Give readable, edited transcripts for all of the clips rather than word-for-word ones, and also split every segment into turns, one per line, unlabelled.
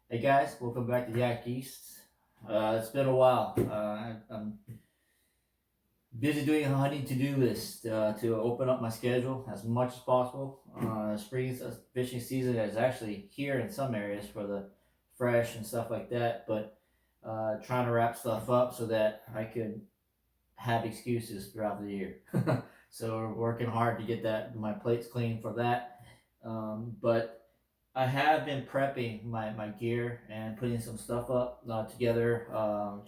Hey guys, welcome back to Yak East. It's been a while. I'm busy doing a hunting to-do list to open up my schedule as much as possible. Spring fishing season is actually here in some areas for the fresh and stuff like that, but trying to wrap stuff up so that I could have excuses throughout the year. So we're working hard to get that my plates clean for that. But I have been prepping my gear and putting some stuff up together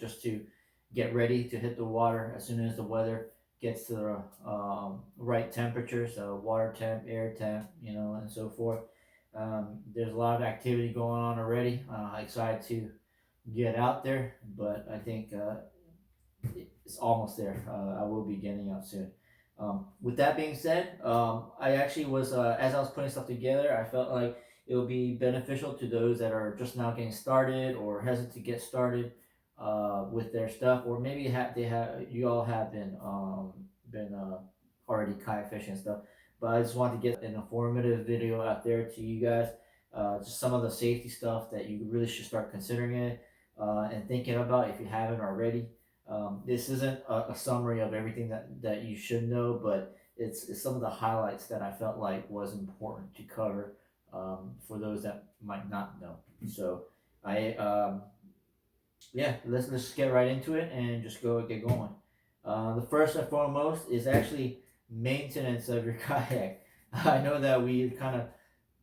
just to get ready to hit the water as soon as the weather gets to the right temperature. So water temp, air temp, and so forth. There's a lot of activity going on already. Excited to get out there, but I think it's almost there. I will be getting out soon. With that being said, I actually was as I was putting stuff together, I felt like it will be beneficial to those that are just now getting started or hesitant to get started with their stuff, or maybe you all have been already kayak fishing and stuff. But I just wanted to get an informative video out there to you guys. Just some of the safety stuff that you really should start considering it and thinking about if you haven't already. This isn't a summary of everything that you should know, but it's some of the highlights that I felt like was important to cover for those that might not know. So I yeah, let's just get right into it and just get going. The first and foremost is actually maintenance of your kayak. I know that we kind of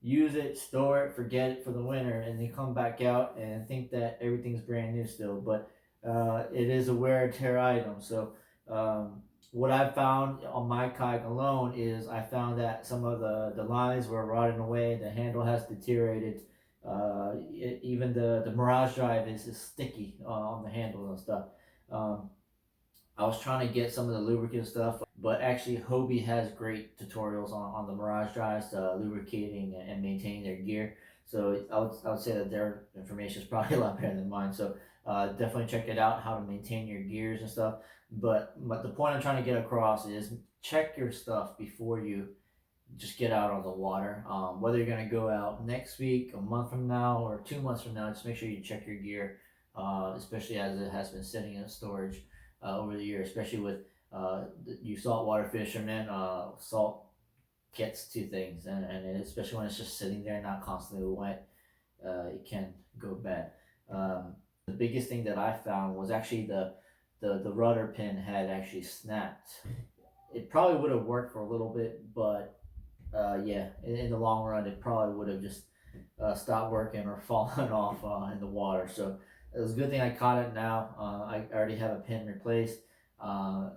use it, store it, forget it for the winter, and then come back out and think that everything's brand new still. But it is a wear and tear item. So what I found on my kayak alone is I found that some of the lines were rotting away, the handle has deteriorated. Even the Mirage drive is sticky on the handle and stuff. Um, I was trying to get some of the lubricant stuff, but actually Hobie has great tutorials on the Mirage drives, lubricating and maintaining their gear. So I would say that their information is probably a lot better than mine. So definitely check it out, how to maintain your gears and stuff. But the point I'm trying to get across is check your stuff before you just get out on the water. Whether you're gonna go out next week, a month from now, or 2 months from now, just make sure you check your gear, especially as it has been sitting in storage over the year, especially with you saltwater fishermen. Salt gets to things, and especially when it's just sitting there, not constantly wet, it can go bad. The biggest thing that I found was actually the rudder pin had actually snapped. It probably would have worked for a little bit, but yeah, in the long run, it probably would have just stopped working or fallen off in the water. So it was a good thing I caught it now. I already have a pin replaced. Uh,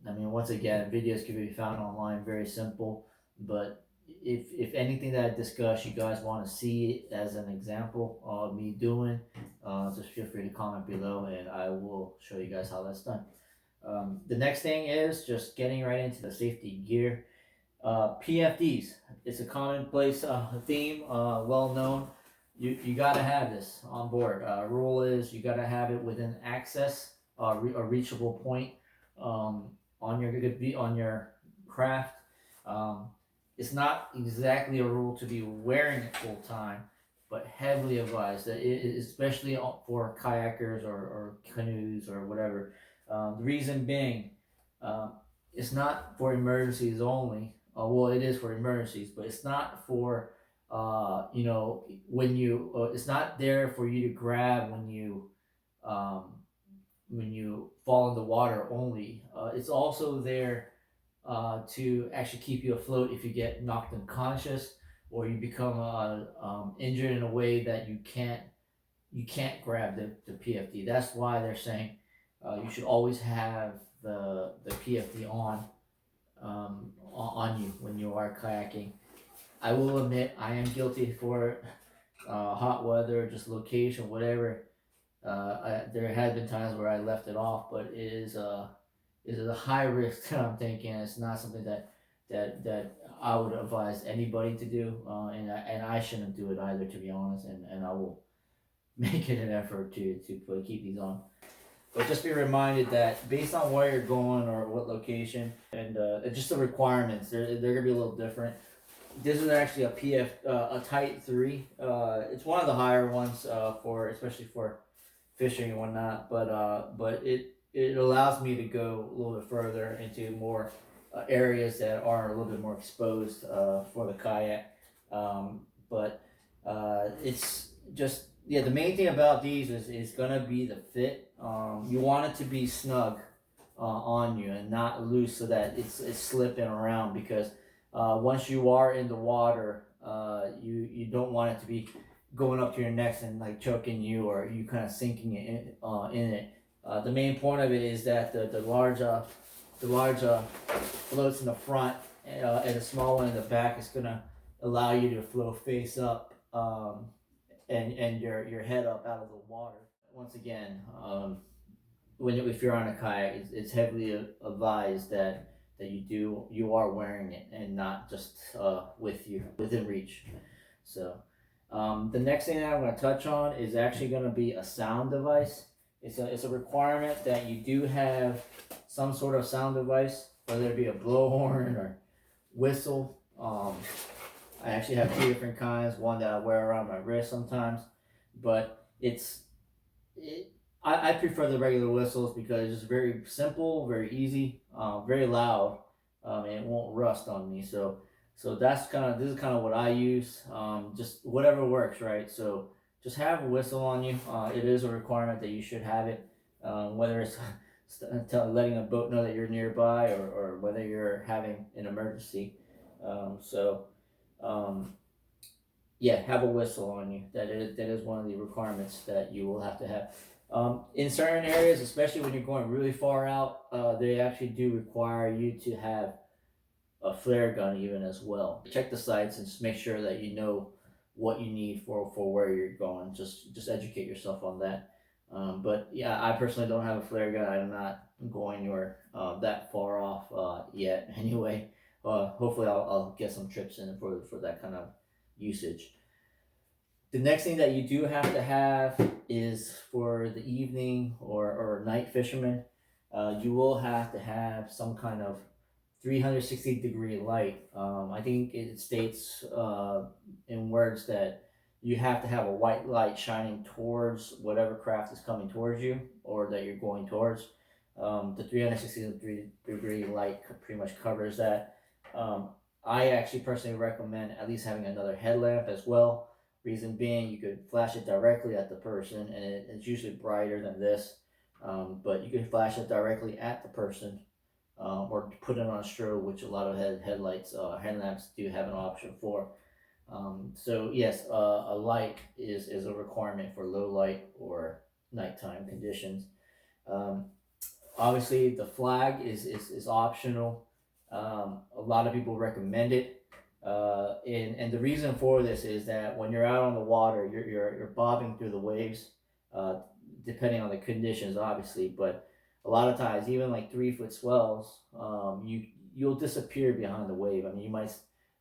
I mean, once again, videos can be found online, very simple. But if anything that I discuss, you guys want to see as an example of me doing, just feel free to comment below, and I will show you guys how that's done. The next thing is just getting right into the safety gear. PFDs. It's a commonplace theme, well known. You got to have this on board. Rule is you got to have it within access, a reachable point on your craft. Um, it's not exactly a rule to be wearing it full time, but heavily advised, especially for kayakers or canoes or whatever. The reason being, uh, it's not for emergencies only. Well, it is for emergencies, but it's not for when you. It's not there for you to grab um, when you fall in the water only. It's also there to actually keep you afloat if you get knocked unconscious or you become injured in a way that you can't grab the PFD. That's why they're saying you should always have the PFD on you when you are kayaking. I will admit I am guilty for it. Hot weather, just location, whatever. There have been times where I left it off, but it is a high risk that I'm taking. It's not something that I would advise anybody to do, and I shouldn't do it either, to be honest. And I will make it an effort to keep these on. But just be reminded that based on where you're going or what location and just the requirements, they're gonna be a little different. This is actually a PF, a Tight 3. It's one of the higher ones, for especially for fishing and whatnot. But it allows me to go a little bit further into more areas that are a little bit more exposed for the kayak. But it's just, yeah. The main thing about these is gonna be the fit. You want it to be snug on you and not loose so that it's slipping around, because once you are in the water, you don't want it to be going up to your neck and like choking you, or you kind of sinking it in it. The main point of it is that the large floats in the front, and the small one in the back is gonna allow you to float face up, and your head up out of the water. Once again, if you're on a kayak, it's heavily advised that you are wearing it and not just with you within reach. So the next thing that I'm going to touch on is actually going to be a sound device. It's a requirement that you do have some sort of sound device, whether it be a blowhorn or whistle. I actually have two different kinds. One that I wear around my wrist sometimes, but it, I prefer the regular whistles because it's very simple, very easy, very loud, and it won't rust on me. So this is kind of what I use. Just whatever works, right? So just have a whistle on you. It is a requirement that you should have it, whether it's letting a boat know that you're nearby, or whether you're having an emergency. So yeah, have a whistle on you. That is one of the requirements that you will have to have. In certain areas, especially when you're going really far out, they actually do require you to have a flare gun even as well. Check the sites and just make sure that you know what you need for where you're going. Just educate yourself on that. But yeah, I personally don't have a flare gun. I'm not going anywhere that far off yet. Anyway, hopefully I'll get some trips in for that kind of usage. The next thing that you do have to have is for the evening or night fishermen, you will have to have some kind of 360-degree light. I think it states in words that you have to have a white light shining towards whatever craft is coming towards you or that you're going towards. The 360-degree light pretty much covers that. I actually personally recommend at least having another headlamp as well. Reason being, you could flash it directly at the person, and it's usually brighter than this. But you can flash it directly at the person, or put it on a strobe, which a lot of headlamps do have an option for. So yes, a light is a requirement for low light or nighttime conditions. Um, Obviously, the flag is optional. A lot of people recommend it. And the reason for this is that when you're out on the water, you're bobbing through the waves, uh, depending on the conditions, obviously. But a lot of times, even like 3 foot swells, you'll disappear behind the wave. I mean, you might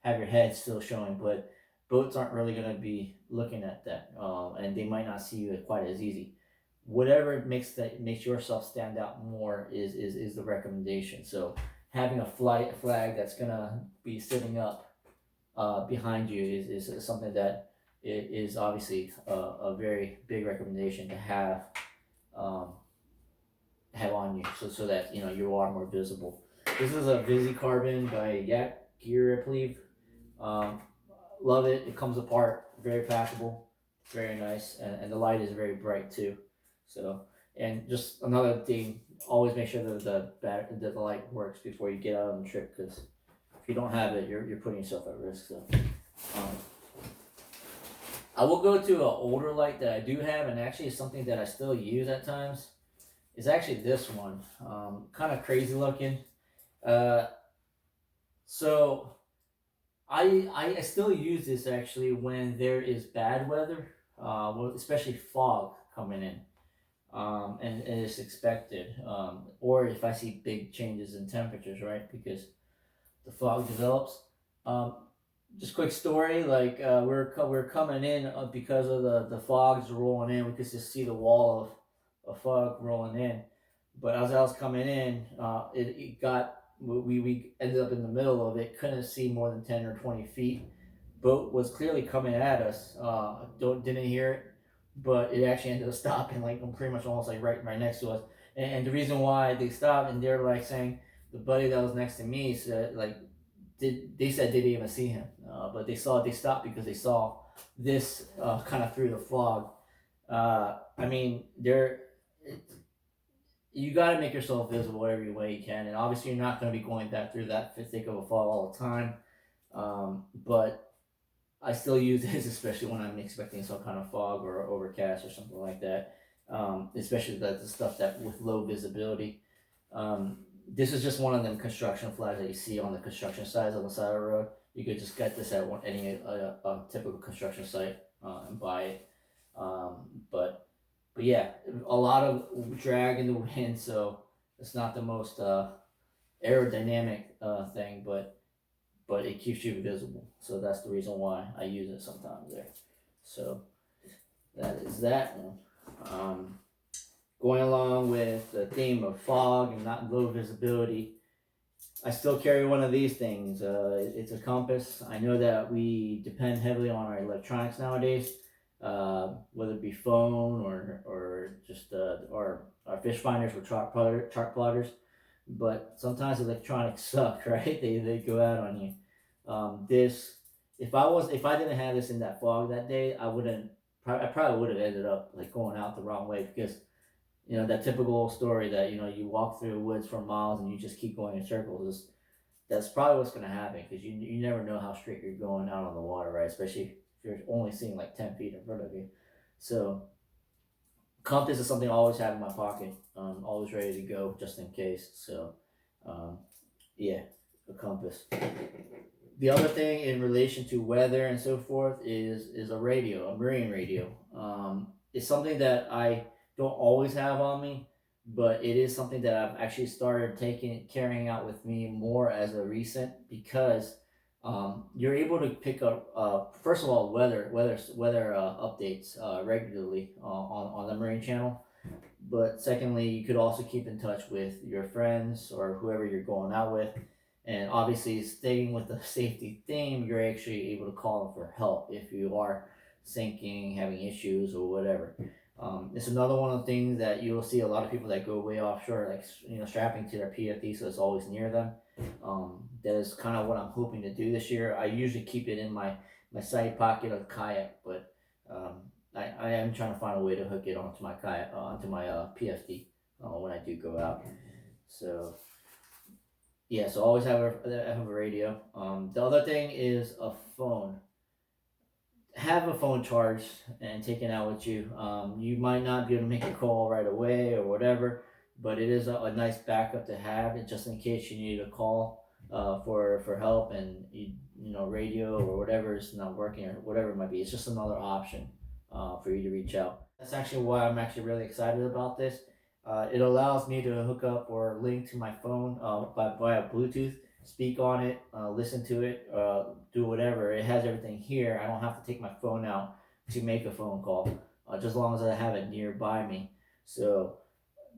have your head still showing, but boats aren't really going to be looking at that, and they might not see you quite as easy. Whatever makes yourself stand out more is the recommendation. So having a flag that's gonna be sitting up behind you is something that is obviously a very big recommendation to um, have on you, so that you are more visible. This is a Carbon by Yak Gear, I believe. Um, Love it. It comes apart, very packable, very nice, and the light is very bright too. So, and just another thing, always make sure that the light works before you get out on the trip, because if you don't have it, you're putting yourself at risk. So, um, I will go to an older light that I do have, and actually is something that I still use at times. It's actually this one, kind of crazy looking. Uh, so I still use this actually when there is bad weather, especially fog coming in, and it's expected, or if I see big changes in temperatures, right? Because the fog develops. Um, just quick story, like we're coming in because of the fog's rolling in. We could just see the wall of fog rolling in, but as I was coming in, it got we ended up in the middle of it, couldn't see more than 10 or 20 feet. Boat was clearly coming at us. Didn't hear it, but it actually ended up stopping, like pretty much almost like right next to us. And the reason why they stopped, and they're like saying, the buddy that was next to me said, like, they said they didn't even see him, but they stopped because they saw this kind of through the fog. I mean, you got to make yourself visible every way you can, and obviously you're not going to be going that through that thick of a fog all the time. But I still use this, especially when I'm expecting some kind of fog or overcast or something like that. Especially the stuff that with low visibility. This is just one of them construction flags that you see on the construction sites on the side of the road. You could just get this at any typical construction site and buy it. But yeah, a lot of drag in the wind, so it's not the most aerodynamic thing, but it keeps you visible. So that's the reason why I use it sometimes there. So that is that one. Going along with the theme of fog and not low visibility, I still carry one of these things. It's a compass. I know that we depend heavily on our electronics nowadays, whether it be phone or just our fish finders or chart plotters. But sometimes electronics suck, right? They go out on you. This if I didn't have this in that fog that day, I probably would have ended up like going out the wrong way, because that typical story that you walk through the woods for miles and you just keep going in circles that's probably what's going to happen, because you never know how straight you're going out on the water, right? Especially if you're only seeing like 10 feet in front of you. So compass is something I always have in my pocket, always ready to go just in case. So yeah, a compass. The other thing in relation to weather and so forth is a radio, a marine radio. It's something that I don't always have on me, but it is something that I've actually started carrying out with me more as a recent, because you're able to pick up first of all weather updates regularly on the Marine Channel. But secondly, you could also keep in touch with your friends or whoever you're going out with. And obviously, staying with the safety theme, you're actually able to call them for help if you are sinking, having issues, or whatever. It's another one of the things that you'll see a lot of people that go way offshore, like strapping to their PFD, so it's always near them. That is kind of what I'm hoping to do this year. I usually keep it in my side pocket of Kayak, but I am trying to find a way to hook it onto my Kayak, onto my PFD when I do go out. So yeah, so always have a radio. The other thing is a phone. Have a phone charged and taken out with you. You might not be able to make a call right away or whatever, but it is a nice backup to have, just in case you need a call for help, and radio or whatever is not working or whatever it might be. It's just another option for you to reach out. That's actually why I'm actually really excited about this. It allows me to hook up or link to my phone via Bluetooth, speak on it, listen to it, do whatever. It has everything here. I don't have to take my phone out to make a phone call, just as long as I have it nearby me. So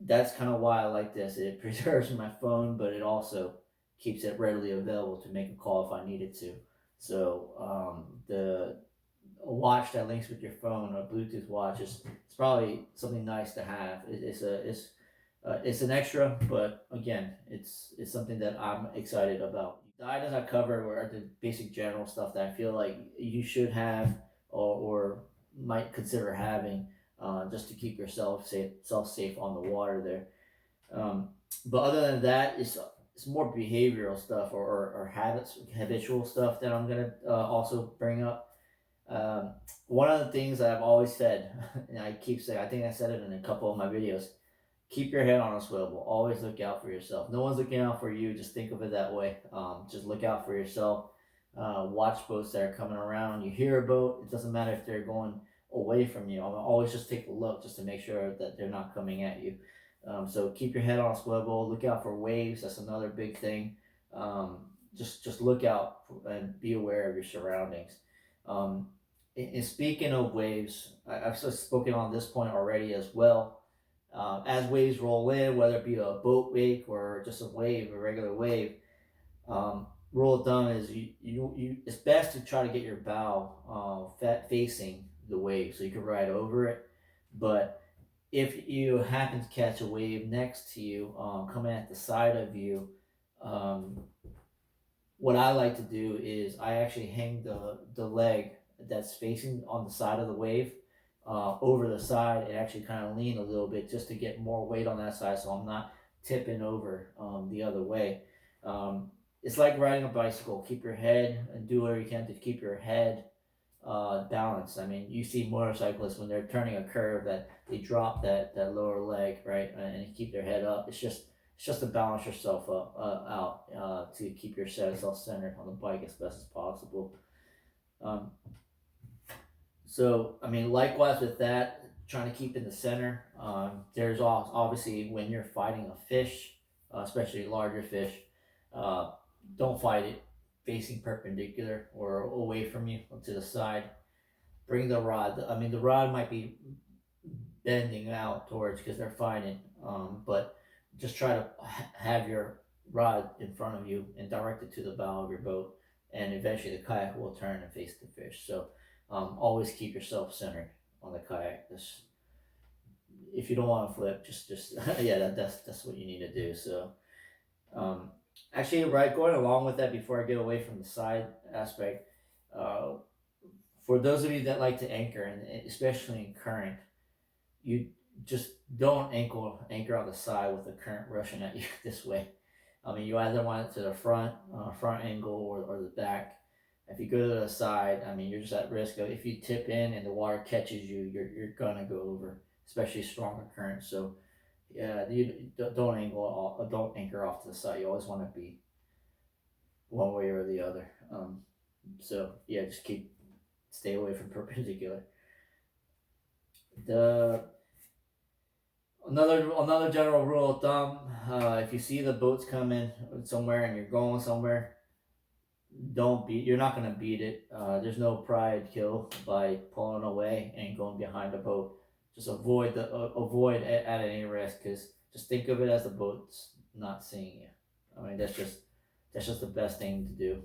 that's kind of why I like this. It preserves my phone, but it also keeps it readily available to make a call if I needed to. So the watch that links with your phone, a Bluetooth watch, it's probably something nice to have. It's an extra, but again, it's something that I'm excited about. The items I cover are the basic general stuff that I feel like you should have or might consider having, just to keep yourself safe on the water there. But other than that, it's more behavioral stuff or habitual stuff that I'm gonna also bring up. One of the things that I've always said, and I keep saying, I think I said it in a couple of my videos: keep your head on a swivel. Always look out for yourself. No one's looking out for you. Just think of it that way. Just look out for yourself. Watch boats that are coming around. You hear a boat, it doesn't matter if they're going away from you. Always just take a look just to make sure that they're not coming at you. So keep your head on a swivel. Look out for waves. That's another big thing. Just look out and be aware of your surroundings. And speaking of waves, I've spoken on this point already as well. As waves roll in, whether it be a boat wake or just a wave, a regular wave, rule of thumb is it's best to try to get your bow facing the wave so you can ride over it. But if you happen to catch a wave next to you, coming at the side of you, um, what I like to do is I actually hang the leg that's facing on the side of the wave over the side and actually kind of lean a little bit just to get more weight on that side so I'm not tipping over the other way. It's like riding a bicycle. Keep your head and do whatever you can to keep your head balanced. I mean, you see motorcyclists when they're turning a curve that they drop that lower leg, right, and keep their head up. It's just to balance yourself up out to keep yourself centered on the bike as best as possible. Um, so I mean, likewise with that, trying to keep in the center. There's obviously when you're fighting a fish, especially larger fish, uh, don't fight it facing perpendicular or away from you to the side. Bring the rod. I mean, the rod might be bending out towards because they're fighting, but just try to have your rod in front of you and direct it to the bow of your boat, and eventually the kayak will turn and face the fish. So always keep yourself centered on the kayak. If you don't want to flip, just yeah, that's what you need to do. So um, actually, right, going along with that, before I get away from the side aspect, uh, for those of you that like to anchor, and especially in current, you just don't anchor on the side with the current rushing at you this way. I mean, you either want it to the front angle, or the back. If you go to the side, I mean, you're just at risk of, if you tip in and the water catches you, you're gonna go over, especially stronger currents. So yeah, you don't anchor off to the side. You always want to be one way or the other. So yeah, just stay away from perpendicular. The Another general rule of thumb: if you see the boats coming somewhere and you're going somewhere, don't beat. You're not gonna beat it. There's no pride kill by pulling away and going behind the boat. Just avoid at any risk, because just think of it as the boat's not seeing you. I mean, that's just the best thing to do.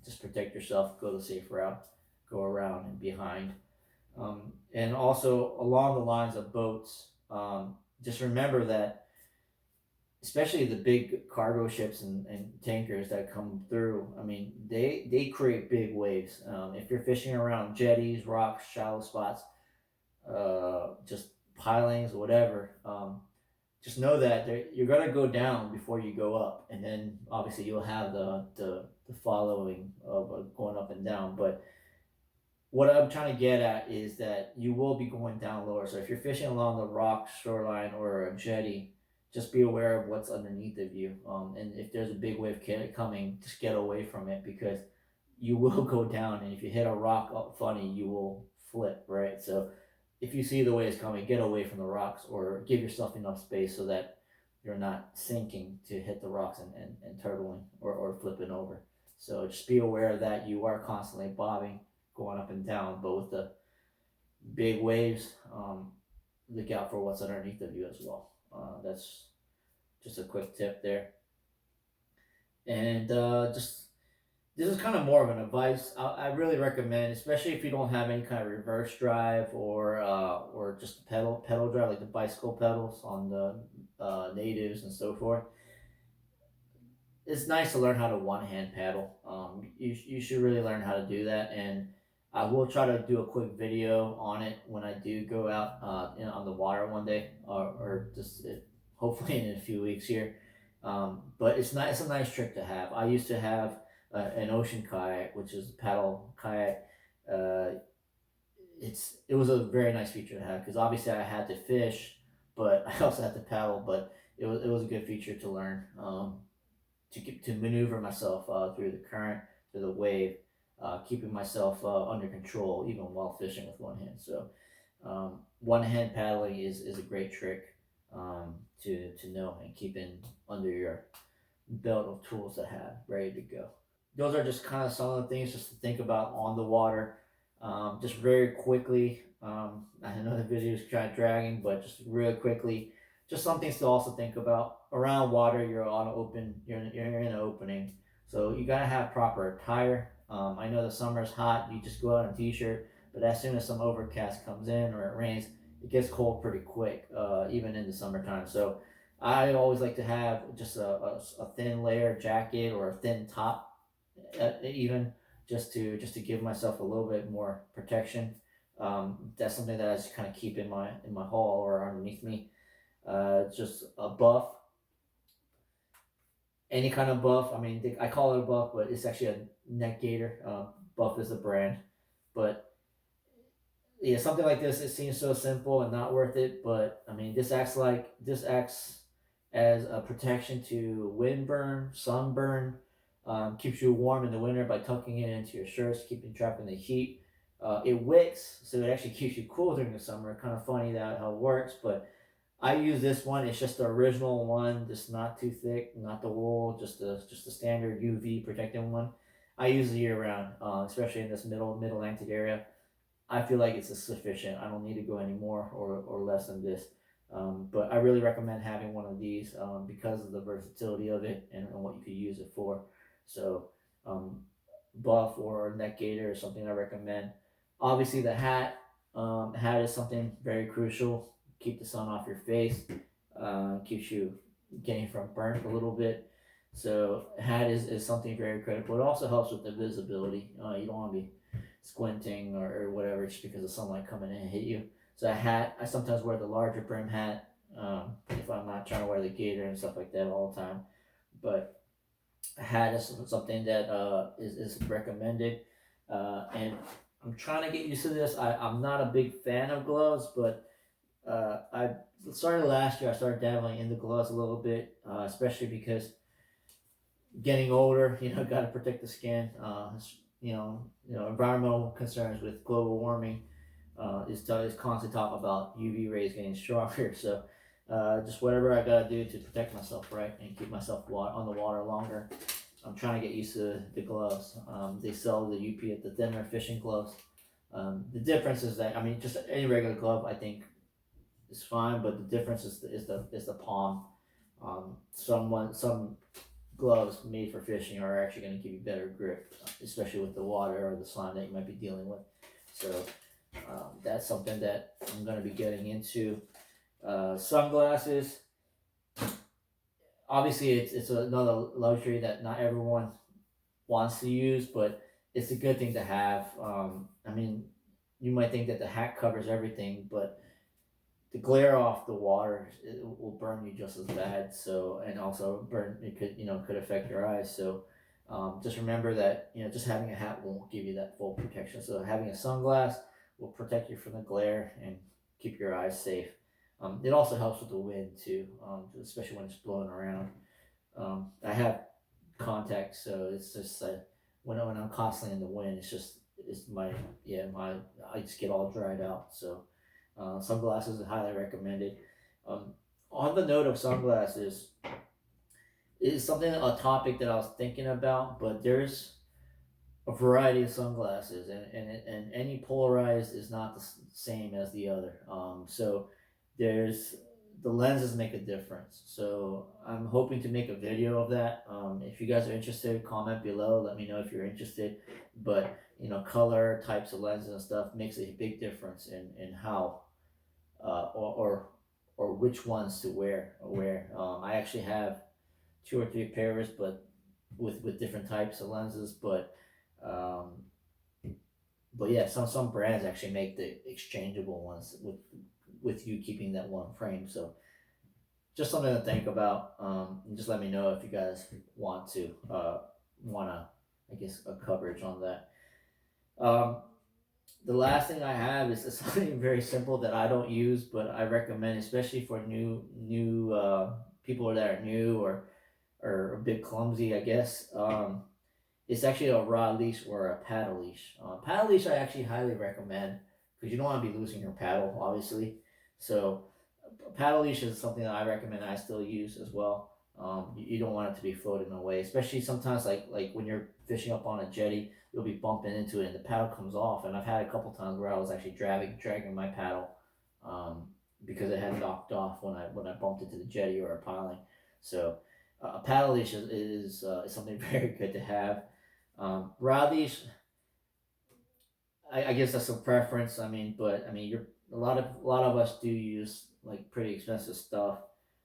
Just protect yourself. Go the safe route. Go around and behind. And also along the lines of boats, just remember that, especially the big cargo ships and tankers that come through, I mean, they create big waves. If you're fishing around jetties, rocks, shallow spots, just pilings, whatever, just know that you're going to go down before you go up. And then obviously you'll have the following of going up and down. But what I'm trying to get at is that you will be going down lower. So if you're fishing along the rock shoreline or a jetty, just be aware of what's underneath of you. And if there's a big wave coming, just get away from it, because you will go down. And if you hit a rock up funny, you will flip, right? So if you see the waves coming, get away from the rocks, or give yourself enough space so that you're not sinking to hit the rocks and turtling or flipping over. So just be aware that you are constantly bobbing, going up and down, but with the big waves, look out for what's underneath of you as well. That's just a quick tip there. And just this is kind of more of an advice. I really recommend, especially if you don't have any kind of reverse drive or just a pedal drive, like the bicycle pedals on the natives and so forth. It's nice to learn how to one hand paddle. You should really learn how to do that, and I will try to do a quick video on it when I do go out on the water one day, or just hopefully in a few weeks here. But it's nice. It's a nice trick to have. I used to have an ocean kayak, which is a paddle kayak. Uh, it was a very nice feature to have, because obviously I had to fish, but I also had to paddle. But it was a good feature to learn, to maneuver myself through the current, through the wave, keeping myself under control even while fishing with one hand. So one hand paddling is a great trick to know and keep in under your belt of tools to have ready to go. Those are just kind of some of the things just to think about on the water. Just very quickly, I know the video is kind of dragging, but just really quickly, just some things to also think about. Around water, you're in an opening, so you gotta have proper attire. I know the summer's hot, you just go out in a t-shirt, but as soon as some overcast comes in or it rains, it gets cold pretty quick, even in the summertime. So I always like to have just a thin layer jacket or a thin top, even just to give myself a little bit more protection. That's something that I just kind of keep in my haul or underneath me. Just a buff, any kind of buff. I mean, I call it a buff, but it's actually a neck gaiter. Buff is the brand, but yeah, something like this. It seems so simple and not worth it, but I mean, this acts as a protection to windburn, sunburn. Keeps you warm in the winter by tucking it into your shirts, keeping trapping the heat. It wicks, so it actually keeps you cool during the summer. Kind of funny that how it works, but I use this one. It's just the original one, just not too thick, not the wool, just the standard UV protecting one. I use it year round, especially in this middle Atlantic area. I feel like it's sufficient. I don't need to go any more or less than this. But I really recommend having one of these because of the versatility of it and what you could use it for. So, um, buff or neck gaiter is something I recommend. Obviously, the hat. Hat is something very crucial. Keep the sun off your face. Keeps you getting from burnt a little bit. So, hat is something very critical. It also helps with the visibility. You don't want to be squinting or whatever just because of sunlight coming in and hit you. So a hat, I sometimes wear the larger brim hat if I'm not trying to wear the gaiter and stuff like that all the time. But a hat is something that is recommended. And I'm trying to get used to this. I'm not a big fan of gloves, but I started last year. I started dabbling in the gloves a little bit, especially because getting older, got to protect the skin. Environmental concerns with global warming is constantly talking about UV rays getting stronger. So, just whatever I gotta do to protect myself, right, and keep myself on the water longer. I'm trying to get used to the gloves. They sell the UP at the thinner fishing gloves. The difference is that just any regular glove I think is fine, but the difference is the palm. Some gloves made for fishing are actually going to give you better grip, especially with the water or the sun that you might be dealing with. So that's something that I'm going to be getting into. Sunglasses. Obviously, it's another luxury that not everyone wants to use, but it's a good thing to have. You might think that the hat covers everything, but the glare off the water it will burn you just as bad. So and also burn it could affect your eyes. So just remember that just having a hat won't give you that full protection. So having a sunglass will protect you from the glare and keep your eyes safe. It also helps with the wind too, especially when it's blowing around. I have contacts, so it's just when I'm constantly in the wind, it's my I just get all dried out. So sunglasses are highly recommended. On the note of sunglasses, is something a topic that I was thinking about, but there's a variety of sunglasses, and any polarized is not the same as the other. So there's the lenses make a difference. So I'm hoping to make a video of that. If you guys are interested, comment below. Let me know if you're interested. But color, types of lenses and stuff makes a big difference in how or which ones to wear. I actually have 2 or 3 pairs, but with different types of lenses. Um, but yeah, some brands actually make the exchangeable ones with you keeping that one frame. So just something to think about. And just let me know if you guys want I guess a coverage on that. The last thing I have is something very simple that I don't use, but I recommend, especially for new people that are new or a bit clumsy, I guess. It's actually a rod leash or a paddle leash. Paddle leash I actually highly recommend because you don't want to be losing your paddle, obviously. So paddle leash is something that I recommend. I still use as well. You don't want it to be floating away, especially sometimes like when you're fishing up on a jetty, you'll be bumping into it and the paddle comes off. And I've had a couple times where I was actually dragging my paddle, um, because it had knocked off when I bumped into the jetty or a piling. So a paddle leash is something very good to have. Rod leash, I guess that's a preference. I mean, but I mean, you're a lot of us do use like pretty expensive stuff,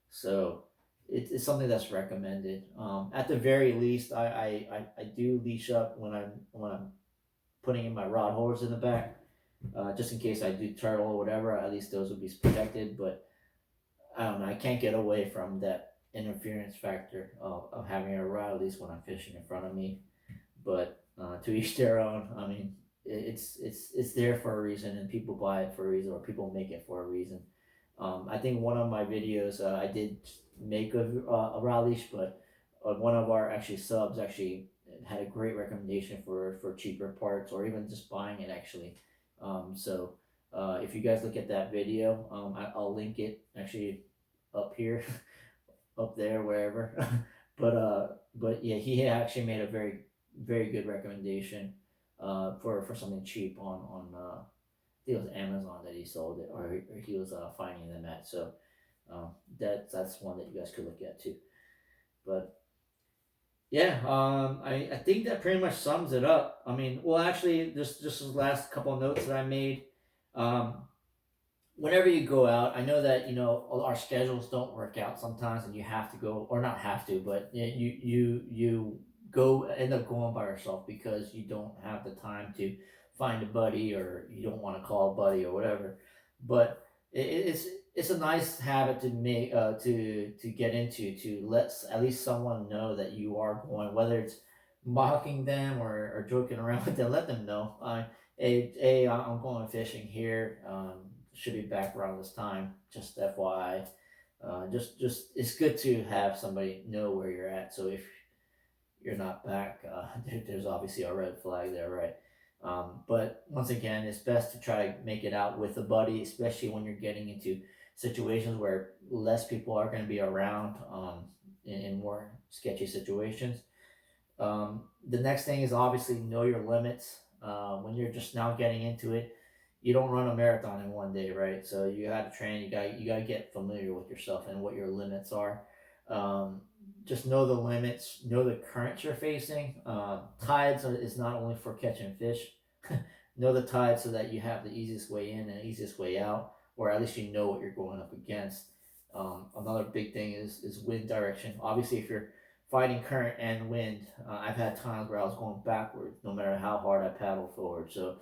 so it's something that's recommended. At the very least, I do leash up when I'm putting in my rod holders in the back, just in case I do turtle or whatever. At least those would be protected. But I don't know. I can't get away from that interference factor of having a rod at least when I'm fishing in front of me. But to each their own. I mean, it's there for a reason, and people buy it for a reason, or people make it for a reason. I think one of my videos, I did make a rod leash, but one of our actually subs actually had a great recommendation for cheaper parts, or even just buying it actually. So if you guys look at that video, I'll link it actually up here, up there, wherever. But yeah, he actually made a very good recommendation for something cheap on I think it was Amazon that he sold it, or he was finding them at. So that's one that you guys could look at too. But yeah, I think that pretty much sums it up. I mean, well, actually, just the last couple of notes that I made. Um, Whenever you go out, I know that our schedules don't work out sometimes, and you have to go, or not have to, but you go end up going by yourself because you don't have the time to find a buddy, or you don't want to call a buddy or whatever. But it's a nice habit to make, to get into, to let at least someone know that you are going, whether it's mocking them or joking around with them. Let them know. Hey, I'm going fishing here. Should be back around this time. Just FYI. Just it's good to have somebody know where you're at. So if you're not back, there's obviously a red flag there, right? But once again, it's best to try to make it out with a buddy, especially when you're getting into situations where less people are going to be around, in more sketchy situations. The next thing is obviously know your limits. When you're just now getting into it, you don't run a marathon in one day, right? So you got to train. You got to get familiar with yourself and what your limits are. Um, just know the limits. Know the currents you're facing. Tides is not only for catching fish. Know the tide so that you have the easiest way in and easiest way out, or at least you know what you're going up against. Another big thing is wind direction. Obviously, if you're fighting current and wind, I've had times where I was going backwards, no matter how hard I paddle forward. So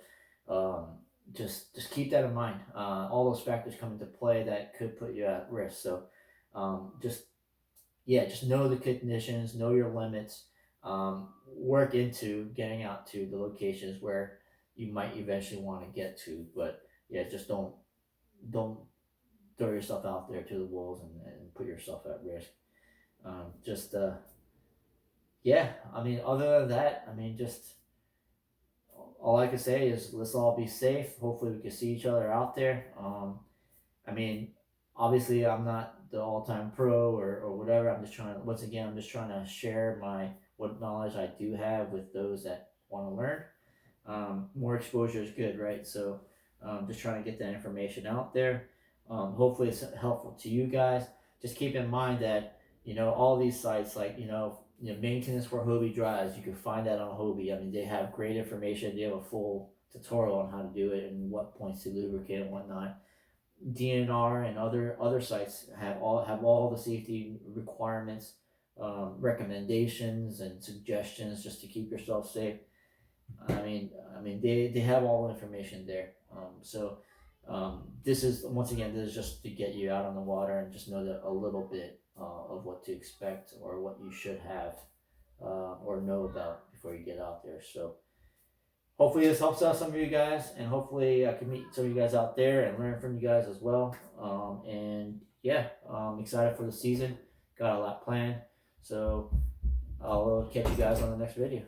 um, just keep that in mind. All those factors come into play that could put you at risk. So just just know the conditions, know your limits, work into getting out to the locations where you might eventually want to get to. But yeah, just don't throw yourself out there to the wolves and put yourself at risk. Just yeah, I mean, other than that, I mean, just all I can say is let's all be safe. Hopefully, we can see each other out there. I mean, obviously, I'm not the all-time pro or whatever. I'm just trying to, once again, I'm just trying to share what knowledge I do have with those that want to learn. More exposure is good, right? So, just trying to get that information out there. Hopefully, it's helpful to you guys. Just keep in mind that all these sites, like maintenance for Hobie drives, you can find that on Hobie. I mean, they have great information. They have a full tutorial on how to do it and what points to lubricate and whatnot. DNR and other sites have all the safety requirements, recommendations and suggestions just to keep yourself safe. They have all the information there. This is just to get you out on the water and just know that a little bit of what to expect or what you should have or know about before you get out there. So hopefully this helps out some of you guys, and hopefully I can meet some of you guys out there and learn from you guys as well. And yeah, I'm excited for the season. Got a lot planned. So I'll catch you guys on the next video.